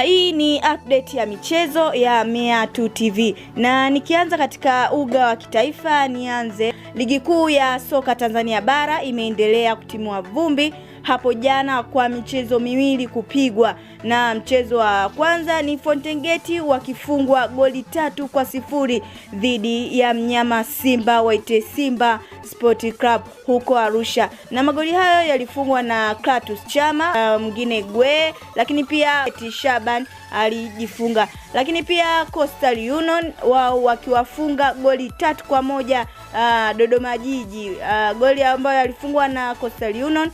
Na hii ni update ya michezo ya Mea2 TV. Na nikianza katika uga wa kitaifa, nianze ligi kuu ya soka Tanzania bara imeendelea kutimua vumbi hapo jana kwa michezo miwili kupigwa, na mchezo wa kwanza ni Fountain Gate wakifungwa goli 3-0 dhidi ya mnyama Simba waite Simba Sport Club huko Arusha, na magoli hayo yalifungwa na Kratos Chama, mwingine Gwe, lakini pia Shaban alijifunga. Lakini pia Coastal Union wao wakiwafunga goli 3-1 Dodoma Jiji, goli ambayo yalifungwa na Coastal Union,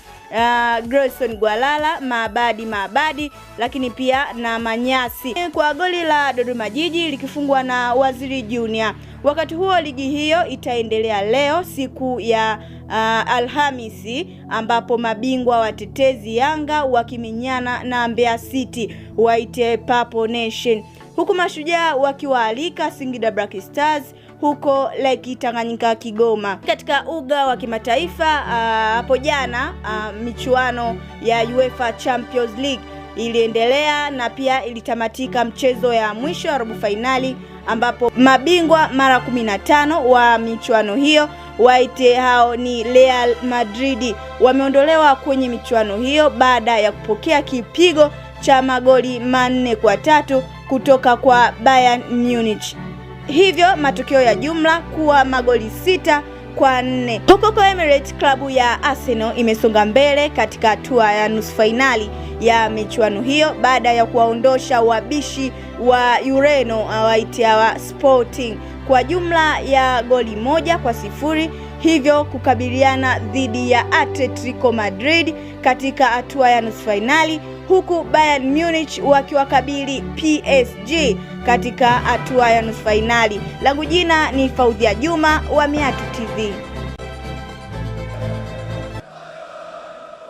Grayson Gwalala, Maabadi, lakini pia na Manyasi. Kwa goli la Dodoma Jiji likifungwa na Waziri Junior. Wakati huo ligi hiyo itaendelea leo siku ya Alhamisi, ambapo mabingwa watetezi Yanga wakiminyana na Mbeya City waite Purple Nation, huku Mashujaa wakiwaalika Singida Black Stars huko Lake Tanganyika Kigoma. Katika uga wa kimataifa hapo jana michuano ya UEFA Champions League iliendelea na pia ilitamatika mchezo ya mwisho ya robo finali, ambapo mabingwa mara 15 wa michuano hiyo waite hao ni Real Madrid wameondolewa kwenye michuano hiyo baada ya kupokea kipigo cha magoli 4-3 kutoka kwa Bayern Munich. Hivyo matokeo ya jumla kuwa magoli 6-4. Huko kwa Emirates, klabu ya Arsenal imesonga mbele katika hatua ya nusu finali ya michuano hiyo baada ya kuwaondosha wabishi wa Ureno waitiwa Sporting kwa jumla ya goli 1-0, hivyo kukabiliana dhidi ya Atletico Madrid katika hatua ya nusu finali, huku Bayern Munich wakiwakabili PSG katika hatua ya nusu finali. Langu jina ni Faudhia Juma wa Mea2 TV.